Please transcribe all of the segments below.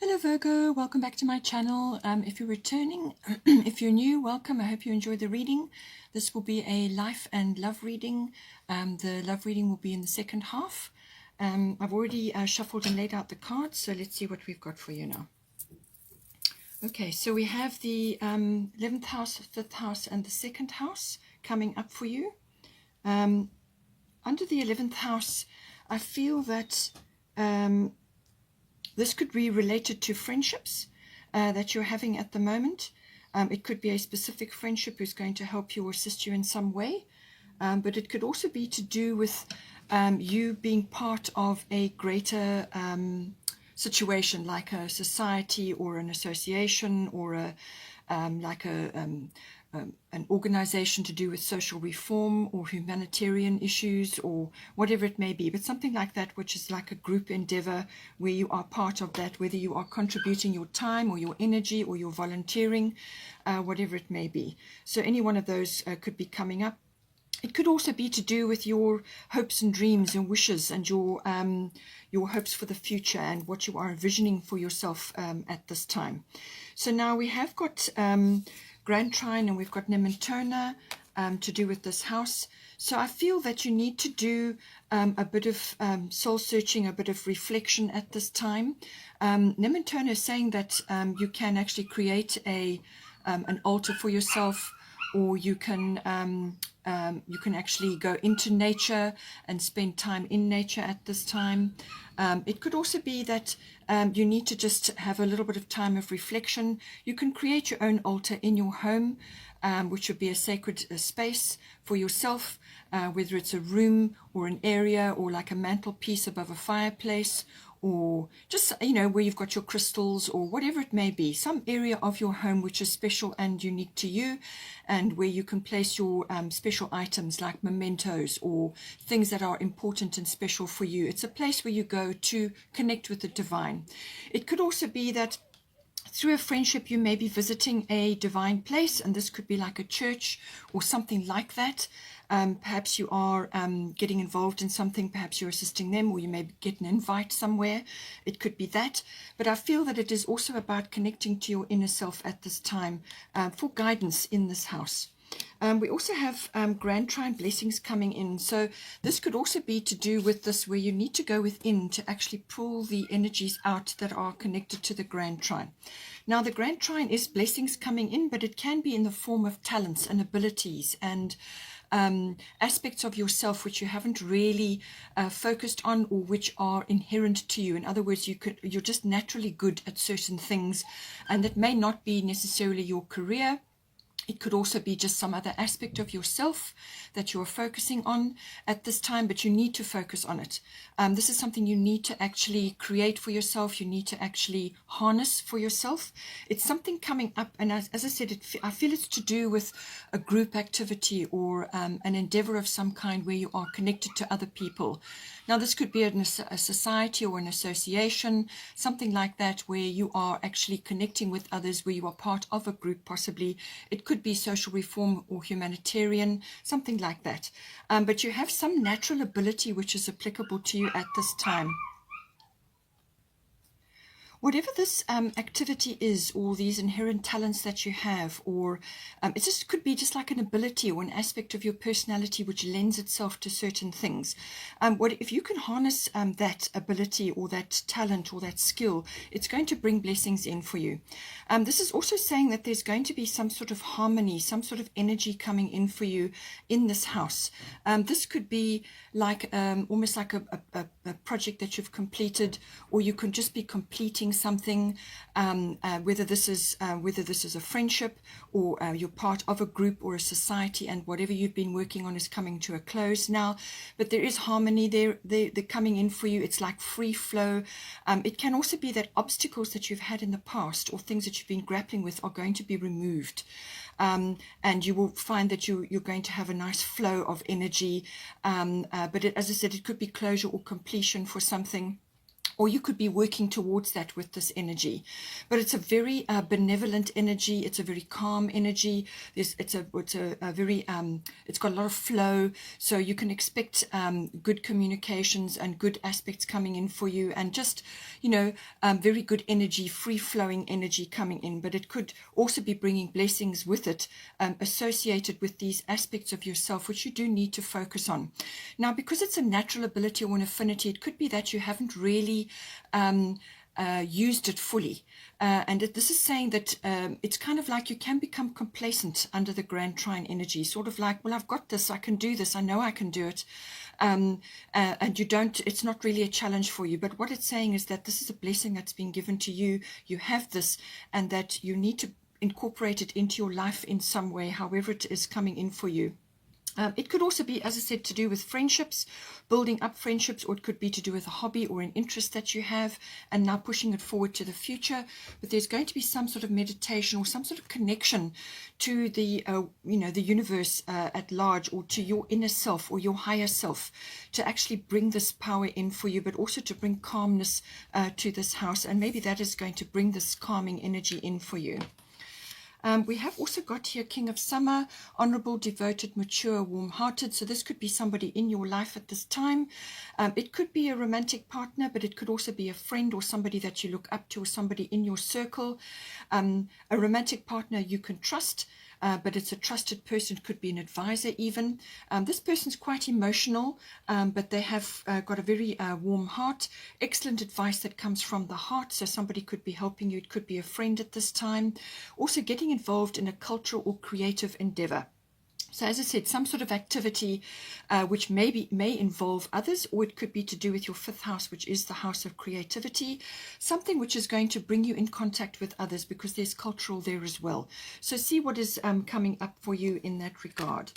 Hello Virgo, welcome back to my channel. If you're returning, if you're new, welcome. I hope you enjoy the reading. This will be a life and love reading. The love reading will be in the second half. I've already shuffled and laid out the cards, so let's see what we've got for you now. Okay, so we have the 11th house, 5th house, and the 2nd house coming up for you. Under the 11th house, I feel that this could be related to friendships that you're having at the moment. It could be a specific friendship who's going to help you or assist you in some way. But it could also be to do with you being part of a greater situation, like a society or an association or an organization to do with social reform or humanitarian issues or whatever it may be, but something like that, which is like a group endeavor where you are part of that, whether you are contributing your time or your energy or your volunteering, whatever it may be. So any one of those could be coming up. It could also be to do with your hopes and dreams and wishes and your hopes for the future and what you are envisioning for yourself at this time. So now we have got Grand Trine and we've got Nementona to do with this house. So I feel that you need to do a bit of soul searching, a bit of reflection at this time. Nementona is saying that you can actually create an altar for yourself, or you can actually go into nature and spend time in nature at this time. It could also be that you need to just have a little bit of time of reflection. You can create your own altar in your home, which would be a sacred space for yourself, whether it's a room or an area or like a mantelpiece above a fireplace, or just, where you've got your crystals or whatever it may be, some area of your home which is special and unique to you, and where you can place your special items like mementos or things that are important and special for you. It's a place where you go to connect with the divine. It could also be that through a friendship you may be visiting a divine place, and this could be like a church or something like that. Perhaps you are getting involved in something, perhaps you're assisting them, or you may get an invite somewhere. It could be that. But I feel that it is also about connecting to your inner self at this time for guidance in this house. We also have Grand Trine blessings coming in. So this could also be to do with this, where you need to go within to actually pull the energies out that are connected to the Grand Trine. Now, the Grand Trine is blessings coming in, but it can be in the form of talents and abilities and aspects of yourself which you haven't really focused on, or which are inherent to you. In other words, you're just naturally good at certain things, and that may not be necessarily your career. It could also be just some other aspect of yourself that you're focusing on at this time, but you need to focus on it. This is something you need to actually create for yourself. You need to actually harness for yourself. It's something coming up, and as I said, I feel it's to do with a group activity or an endeavor of some kind where you are connected to other people. Now, this could be a society or an association, something like that, where you are actually connecting with others, where you are part of a group possibly. It could be social reform or humanitarian, something like that. But you have some natural ability which is applicable to you at this time. Whatever this activity is, or these inherent talents that you have, or it just could be just like an ability or an aspect of your personality which lends itself to certain things. If you can harness that ability or that talent or that skill, it's going to bring blessings in for you. This is also saying that there's going to be some sort of harmony, some sort of energy coming in for you in this house. This could be like almost like a project that you've completed, or you can just be completing something, whether this is a friendship, or you're part of a group or a society, and whatever you've been working on is coming to a close now. But there is harmony there. They're coming in for you. It's like free flow. It can also be that obstacles that you've had in the past or things that you've been grappling with are going to be removed. And you will find that you're going to have a nice flow of energy. But as I said, it could be closure or completion for something. or you could be working towards that with this energy. But it's a very benevolent energy. It's a very calm energy. It's a very it's got a lot of flow, so you can expect good communications and good aspects coming in for you, and just, you know, very good energy, free flowing energy coming in. But it could also be bringing blessings with it, associated with these aspects of yourself, which you do need to focus on. Now, because it's a natural ability or an affinity, it could be that you haven't really used it fully. This is saying that it's kind of like you can become complacent under the Grand Trine energy, sort of like, well, I've got this, I can do this, I know I can do it. And you don't, it's not really a challenge for you. But what it's saying is that this is a blessing that's been given to you. You have this, and that you need to incorporate it into your life in some way, however it is coming in for you. It could also be, as I said, to do with friendships, building up friendships, or it could be to do with a hobby or an interest that you have and now pushing it forward to the future. But there's going to be some sort of meditation or some sort of connection to the, you know, the universe at large, or to your inner self or your higher self, to actually bring this power in for you, but also to bring calmness to this house. And maybe that is going to bring this calming energy in for you. We have also got here King of Summer, honorable, devoted, mature, warm-hearted. So this could be somebody in your life at this time. It could be a romantic partner, but it could also be a friend or somebody that you look up to, or somebody in your circle. A romantic partner you can trust, but it's a trusted person. It could be an advisor even. This person's quite emotional, but they have got a very warm heart. Excellent advice that comes from the heart, so somebody could be helping you. It could be a friend at this time. Also getting involved in a cultural or creative endeavor. So as I said, some sort of activity which may involve others, or it could be to do with your fifth house, which is the house of creativity, something which is going to bring you in contact with others, because there's cultural there as well. So see what is coming up for you in that regard.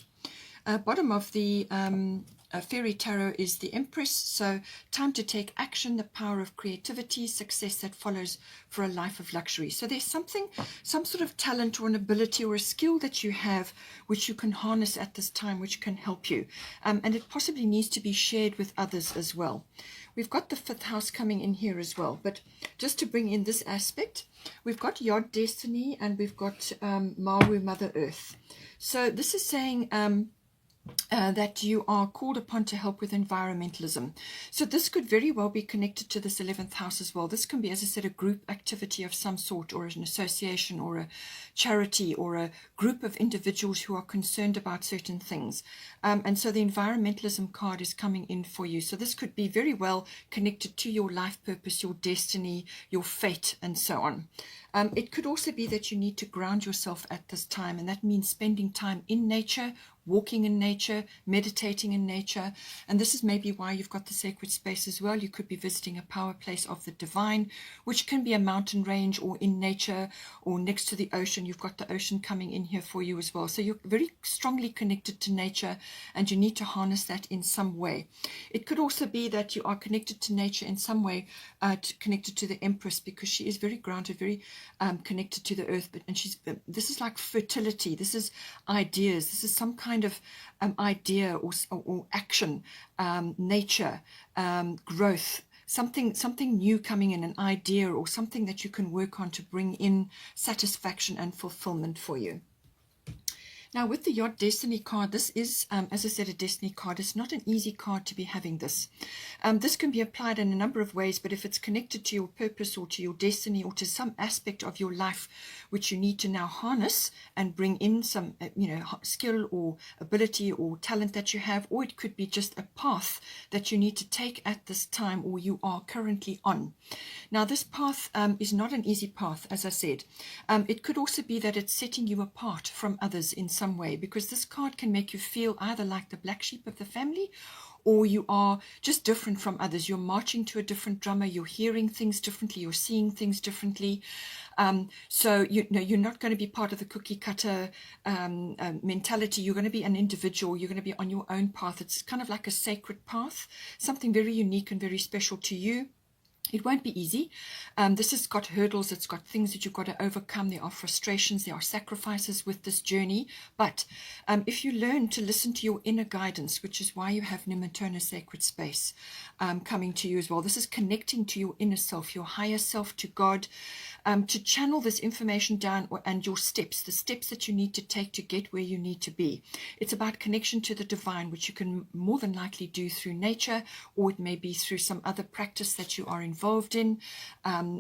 Bottom of the Fairy Tarot is the Empress. So time to take action, the power of creativity, success that follows for a life of luxury. So there's something, some sort of talent or an ability or a skill that you have which you can harness at this time, which can help you. And it possibly needs to be shared with others as well. We've got the fifth house coming in here as well. But just to bring in this aspect, we've got Yod Destiny, and we've got Mawu, Mother Earth. So this is saying that you are called upon to help with environmentalism. So this could very well be connected to this 11th house as well. This can be, as I said, a group activity of some sort, or an association, or a charity, or a group of individuals who are concerned about certain things. And so the environmentalism card is coming in for you. So this could be very well connected to your life purpose, your destiny, your fate, and so on. It could also be that you need to ground yourself at this time, and that means spending time in nature, walking in nature, meditating in nature. And this is maybe why you've got the sacred space as well. You could be visiting a power place of the divine, which can be a mountain range, or in nature, or next to the ocean. You've got the ocean coming in here for you as well. So you're very strongly connected to nature, and you need to harness that in some way. It could also be that you are connected to nature in some way, connected to the Empress, because she is very grounded, very connected to the earth. And she's, this is like fertility. This is ideas. This is some kind of idea or action, nature, growth, something new coming in, an idea or something that you can work on to bring in satisfaction and fulfillment for you. Now, with the Yod Destiny card, this is, as I said, a destiny card. It's not an easy card to be having this. This can be applied in a number of ways, but if it's connected to your purpose or to your destiny or to some aspect of your life which you need to now harness and bring in some, skill or ability or talent that you have, or it could be just a path that you need to take at this time, or you are currently on. Now, this path is not an easy path, as I said. It could also be that it's setting you apart from others in some way, because this card can make you feel either like the black sheep of the family, or you are just different from others. You're marching to a different drummer, you're hearing things differently, you're seeing things differently. So you're not going to be part of the cookie cutter mentality. You're going to be an individual. You're going to be on your own path. It's kind of like a sacred path, something very unique and very special to you. It won't be easy. This has got hurdles, it's got things that you've got to overcome. There are frustrations, there are sacrifices with this journey. But if you learn to listen to your inner guidance, which is why you have Nimatona Sacred Space coming to you as well. This is connecting to your inner self, your higher self, to God, to channel this information down, and your steps, the steps that you need to take to get where you need to be. It's about connection to the divine, which you can more than likely do through nature, or it may be through some other practice that you are involved in,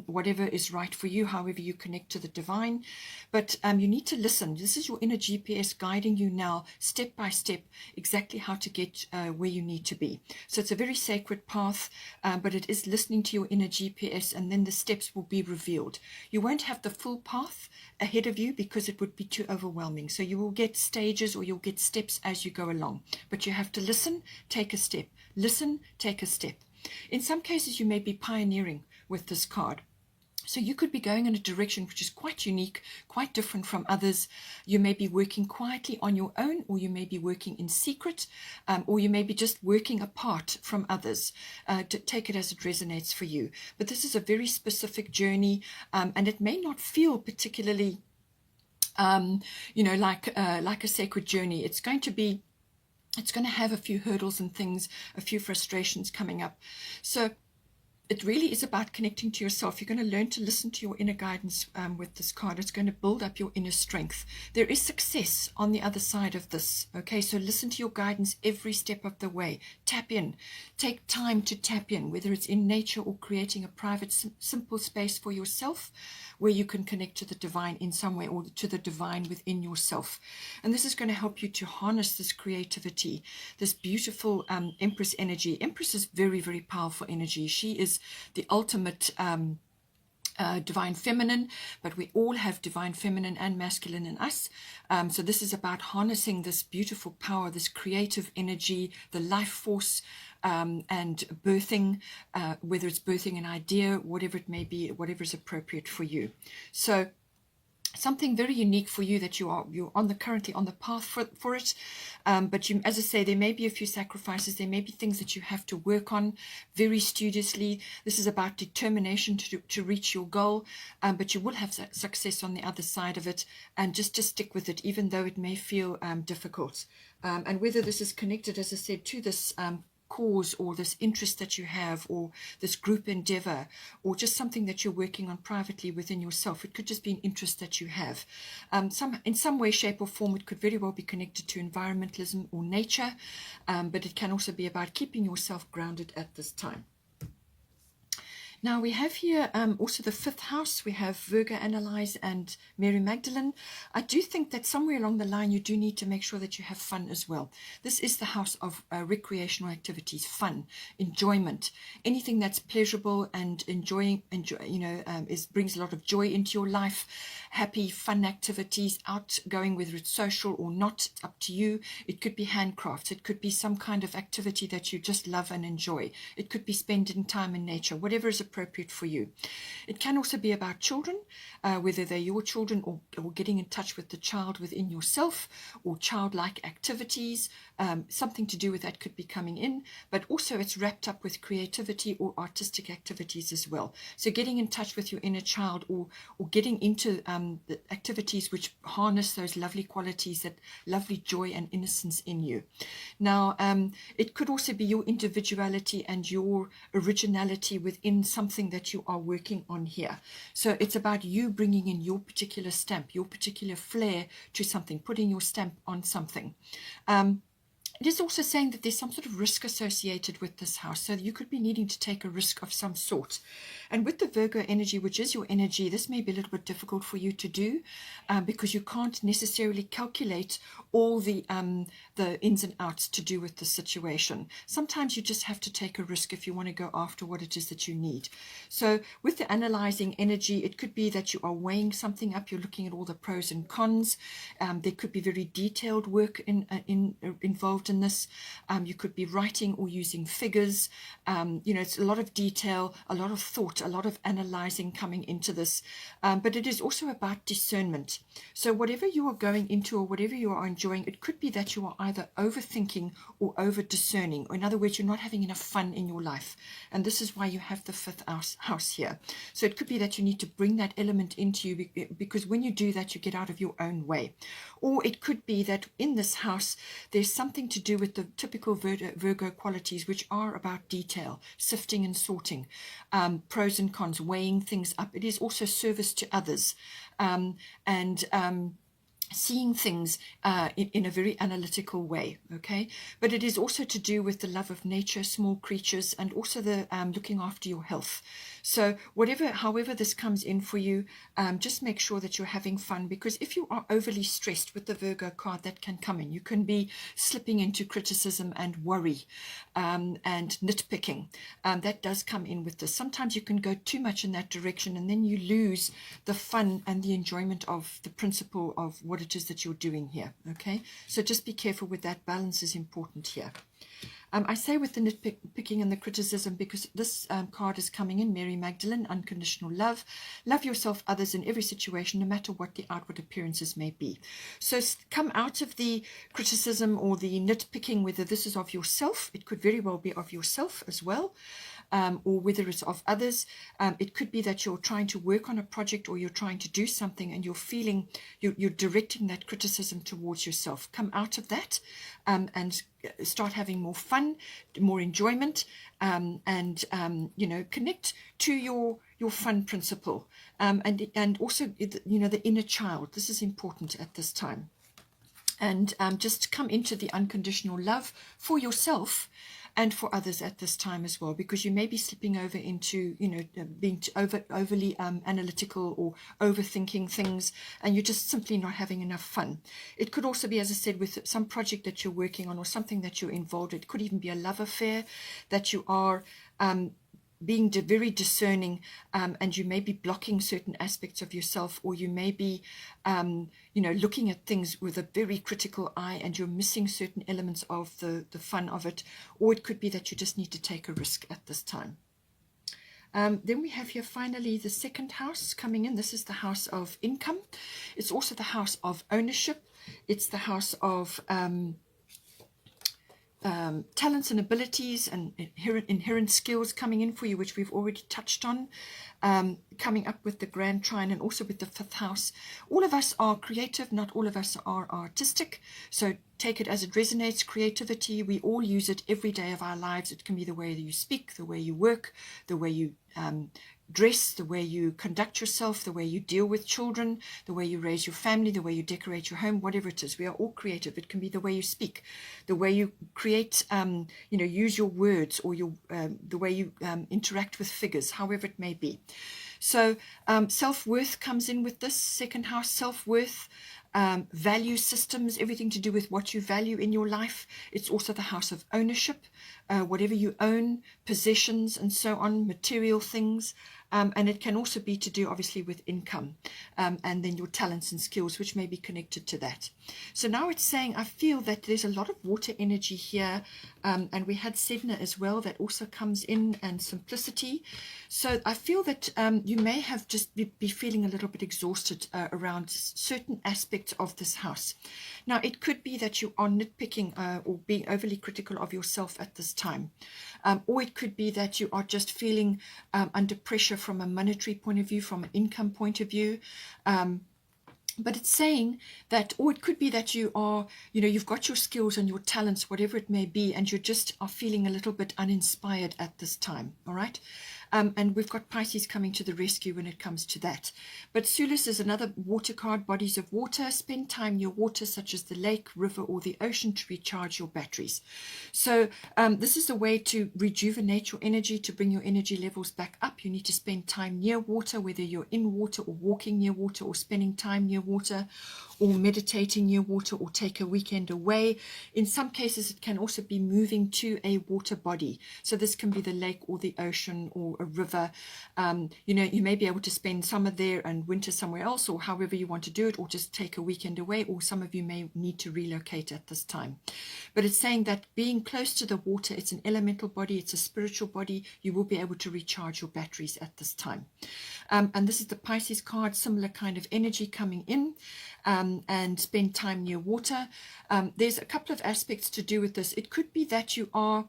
whatever is right for you, however you connect to the divine. But you need to listen. This is your inner GPS guiding you now, step by step, exactly how to get where you need to be. So it's a very sacred path, but it is listening to your inner GPS, and then the steps will be revealed. You won't have the full path ahead of you because it would be too overwhelming. So you will get stages, or you'll get steps as you go along. But you have to listen, take a step. Listen, take a step. In some cases, you may be pioneering with this card. So you could be going in a direction which is quite unique, quite different from others. You may be working quietly on your own, or you may be working in secret, or you may be just working apart from others. To take it as it resonates for you. But this is a very specific journey, and it may not feel particularly, like a sacred journey. It's going to have a few hurdles and things, a few frustrations coming up. So it really is about connecting to yourself. You're going to learn to listen to your inner guidance with this card. It's going to build up your inner strength. There is success on the other side of this. Okay, so listen to your guidance every step of the way. Tap in. Take time to tap in, whether it's in nature or creating a private, simple space for yourself where you can connect to the divine in some way, or to the divine within yourself. And this is going to help you to harness this creativity, this beautiful Empress energy. Empress is very, very powerful energy. She is the ultimate divine feminine, but we all have divine feminine and masculine in us. So this is about harnessing this beautiful power, this creative energy, the life force, and birthing, whether it's birthing an idea, whatever it may be, whatever is appropriate for you. So something very unique for you that you're currently on the path for it, but you, as I say, there may be a few sacrifices, there may be things that you have to work on very studiously. This is about determination to reach your goal, but you will have success on the other side of it, and just stick with it, even though it may feel difficult. And whether this is connected, as I said, to this cause, or this interest that you have, or this group endeavor, or just something that you're working on privately within yourself. It could just be an interest that you have. In some way, shape or form, it could very well be connected to environmentalism or nature, but it can also be about keeping yourself grounded at this time. Now we have here also the 5th house. We have Virgo, Analyze, and Mary Magdalene. I do think that somewhere along the line you do need to make sure that you have fun as well. This is the house of recreational activities, fun, enjoyment, anything that's pleasurable and brings a lot of joy into your life. Happy, fun activities, outgoing, whether it's social or not, it's up to you. It could be handcrafts. It could be some kind of activity that you just love and enjoy. It could be spending time in nature, whatever is appropriate for you. It can also be about children, whether they're your children, or getting in touch with the child within yourself, or childlike activities. Something to do with that could be coming in, but also it's wrapped up with creativity or artistic activities as well. So getting in touch with your inner child, or getting into the activities which harness those lovely qualities, that lovely joy and innocence in you. Now, it could also be your individuality and your originality within something that you are working on here. So it's about you bringing in your particular stamp, your particular flair to something, putting your stamp on something. It is also saying that there's some sort of risk associated with this house, so you could be needing to take a risk of some sort. And with the Virgo energy, which is your energy, this may be a little bit difficult for you to do, because you can't necessarily calculate all the ins and outs to do with the situation. Sometimes you just have to take a risk if you want to go after what it is that you need. So with the analyzing energy, it could be that you are weighing something up, you're looking at all the pros and cons. There could be very detailed work involved involved in this. You could be writing or using figures. It's a lot of detail, a lot of thought, a lot of analyzing coming into this. But it is also about discernment. So whatever you are going into or whatever you are enjoying, it could be that you are either overthinking or over discerning. Or in other words, you're not having enough fun in your life. And this is why you have the 5th house here. So it could be that you need to bring that element into you, because when you do that, you get out of your own way. Or it could be that in this house, there's something to do with the typical Virgo qualities, which are about detail, sifting and sorting, pros and cons, weighing things up. It is also service to others, and seeing things in a very analytical way, okay? But it is also to do with the love of nature, small creatures, and also the looking after your health. So however this comes in for you, just make sure that you're having fun, because if you are overly stressed with the Virgo card, that can come in. You can be slipping into criticism and worry and nitpicking. That does come in with this. Sometimes you can go too much in that direction, and then you lose the fun and the enjoyment of the principle of what it is that you're doing here, okay? So just be careful with that. Balance is important here. I say with the nitpicking and the criticism because this card is coming in, Mary Magdalene, unconditional love. Love yourself, others in every situation, no matter what the outward appearances may be. So come out of the criticism or the nitpicking, whether this is of yourself, it could very well be of yourself as well, or whether it's of others. It could be that you're trying to work on a project or you're trying to do something and you're feeling, you're directing that criticism towards yourself. Come out of that and start having more fun, more enjoyment, and connect to your fun principle, and also the inner child. This is important at this time, and just come into the unconditional love for yourself and for others at this time as well, because you may be slipping over into, being overly analytical or overthinking things, and you're just simply not having enough fun. It could also be, as I said, with some project that you're working on or something that you're involved in. It could even be a love affair that you are being very discerning, and you may be blocking certain aspects of yourself, or you may be looking at things with a very critical eye and you're missing certain elements of the fun of it. Or it could be that you just need to take a risk at this time. Then we have here finally the 2nd house coming in. This is the house of income. It's also the house of ownership. It's the house of talents and abilities and inherent skills coming in for you, which we've already touched on, coming up with the Grand Trine and also with the 5th house. All of us are creative, not all of us are artistic, so take it as it resonates. Creativity, we all use it every day of our lives. It can be the way that you speak, the way you work, the way you dress, the way you conduct yourself, the way you deal with children, the way you raise your family, the way you decorate your home, whatever it is. We are all creative. It can be the way you speak, the way you create, use your words, or the way you interact with figures, however it may be. So self-worth comes in with this 2nd house. Self-worth, value systems, everything to do with what you value in your life. It's also the house of ownership, whatever you own, possessions and so on, material things. And it can also be to do obviously with income, and then your talents and skills, which may be connected to that. So now it's saying, I feel that there's a lot of water energy here, and we had Sedna as well that also comes in, and simplicity. So I feel that you may have just be feeling a little bit exhausted around certain aspects of this house. Now it could be that you are nitpicking or being overly critical of yourself at this time, or it could be that you are just feeling under pressure from a monetary point of view, from an income point of view. But it's saying that, or it could be that you are, you've got your skills and your talents, whatever it may be, and you just are feeling a little bit uninspired at this time, all right? And we've got Pisces coming to the rescue when it comes to that. But Sulis is another water card, bodies of water. Spend time near water, such as the lake, river, or the ocean, to recharge your batteries. So this is a way to rejuvenate your energy, to bring your energy levels back up. You need to spend time near water, whether you're in water or walking near water or spending time near water or meditating near water, or take a weekend away. In some cases, it can also be moving to a water body. So this can be the lake or the ocean or a river. You know, you may be able to spend summer there and winter somewhere else, or however you want to do it, or just take a weekend away, or some of you may need to relocate at this time. But it's saying that being close to the water, it's an elemental body, it's a spiritual body, you will be able to recharge your batteries at this time. And this is the Pisces card, similar kind of energy coming in, and spend time near water. There's a couple of aspects to do with this. It could be that you are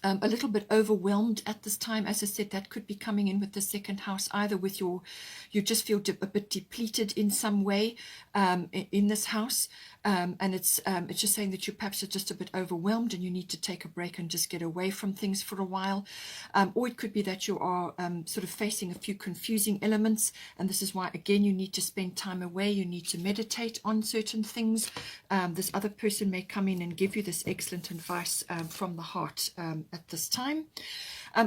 a little bit overwhelmed at this time. As I said, that could be coming in with the second house, either with you just feel a bit depleted in some way in this house. And it's just saying that you perhaps are just a bit overwhelmed and you need to take a break and just get away from things for a while. Or it could be that you are sort of facing a few confusing elements, and this is why, again, you need to spend time away. You need to meditate on certain things. This other person may come in and give you this excellent advice from the heart at this time.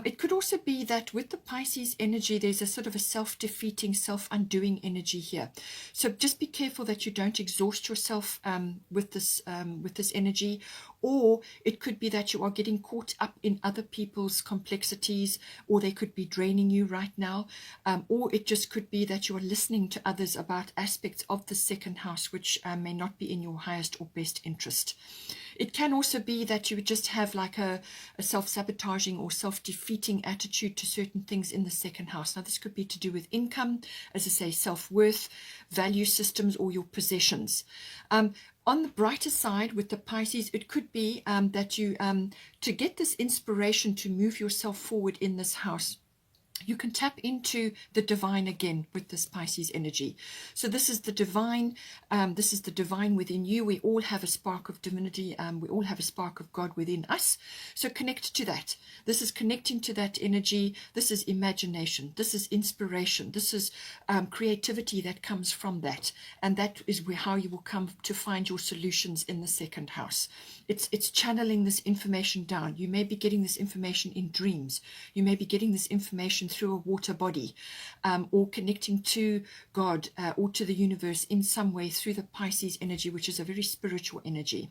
It could also be that with the Pisces energy, there's a sort of a self-defeating, self-undoing energy here. So just be careful that you don't exhaust yourself with this energy. Or it could be that you are getting caught up in other people's complexities, or they could be draining you right now. Or it just could be that you are listening to others about aspects of the second house which may not be in your highest or best interest. It can also be that you just have like a self-sabotaging or self-defeating attitude to certain things in the second house. Now, this could be to do with income, as I say, self-worth, value systems, or your possessions. On the brighter side with the Pisces, it could be that you, to get this inspiration to move yourself forward in this house, you can tap into the divine again with this Pisces energy. So this is the divine. This is the divine within you. We all have a spark of divinity. We all have a spark of God within us. So connect to that. This is connecting to that energy. This is imagination. This is inspiration. This is creativity that comes from that. And that is how you will come to find your solutions in the second house. It's channeling this information down. You may be getting this information in dreams. You may be getting this information through a water body, or connecting to God or to the universe in some way through the Pisces energy, which is a very spiritual energy.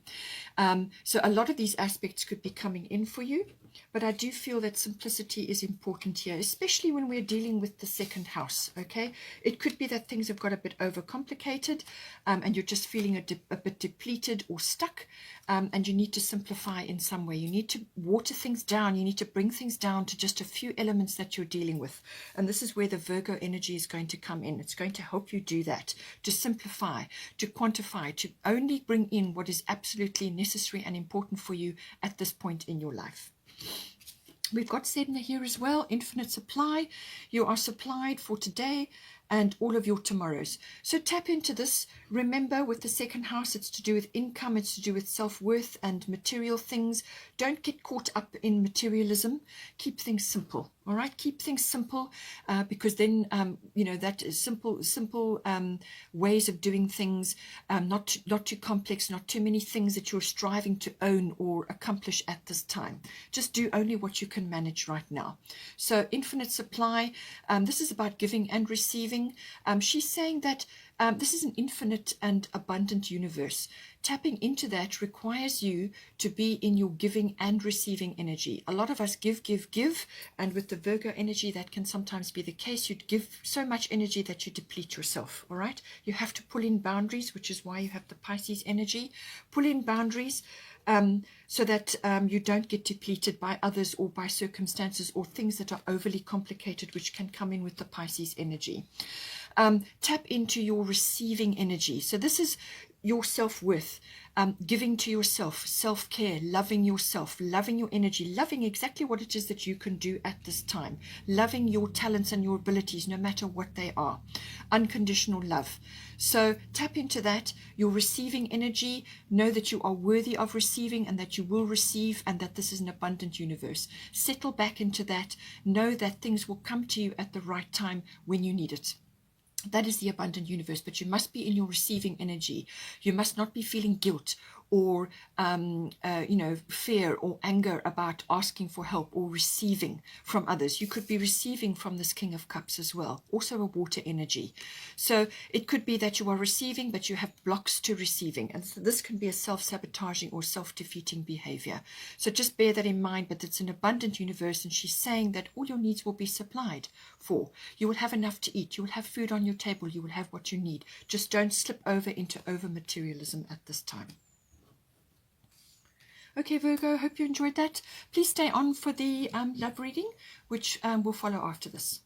So a lot of these aspects could be coming in for you, but I do feel that simplicity is important here, especially when we're dealing with the second house. Okay, it could be that things have got a bit overcomplicated, and you're just feeling a bit depleted or stuck, and you need to simplify in some way. You need to water things down. You need to bring things down to just a few elements that you're dealing with. And this is where the Virgo energy is going to come in. It's going to help you do that, to simplify, to quantify, to only bring in what is absolutely necessary and important for you at this point in your life. We've got Sedna here as well, infinite supply. You are supplied for today and all of your tomorrows. So tap into this. Remember, with the second house, it's to do with income, it's to do with self-worth and material things. Don't get caught up in materialism. Keep things simple. All right, keep things simple, because then you know, that is simple ways of doing things, not too complex, not too many things that you're striving to own or accomplish at this time. Just do only what you can manage right now. So infinite supply. This is about giving and receiving. She's saying that this is an infinite and abundant universe. Tapping into that requires you to be in your giving and receiving energy. A lot of us give, and with the Virgo energy, that can sometimes be the case. You'd give so much energy that you deplete yourself, all right? You have to pull in boundaries, which is why you have the Pisces energy. Pull in boundaries so that you don't get depleted by others or by circumstances or things that are overly complicated, which can come in with the Pisces energy. Tap into your receiving energy. So this is your self-worth, giving to yourself, self-care, loving yourself, loving your energy, loving exactly what it is that you can do at this time, loving your talents and your abilities, no matter what they are, unconditional love. So tap into that, your receiving energy. Know that you are worthy of receiving and that you will receive, and that this is an abundant universe. Settle back into that. Know that things will come to you at the right time when you need it. That is the abundant universe, but you must be in your receiving energy. You must not be feeling guilt or fear or anger about asking for help or receiving from others. You could be receiving from this King of Cups as well, also a water energy. So it could be that you are receiving, but you have blocks to receiving, and so this can be a self-sabotaging or self-defeating behavior. So just bear that in mind. But it's an abundant universe, and she's saying that all your needs will be supplied for. You will have enough to eat, you will have food on your table, you will have what you need. Just don't slip over into over materialism at this time. Okay, Virgo, hope you enjoyed that. Please stay on for the love reading, which will follow after this.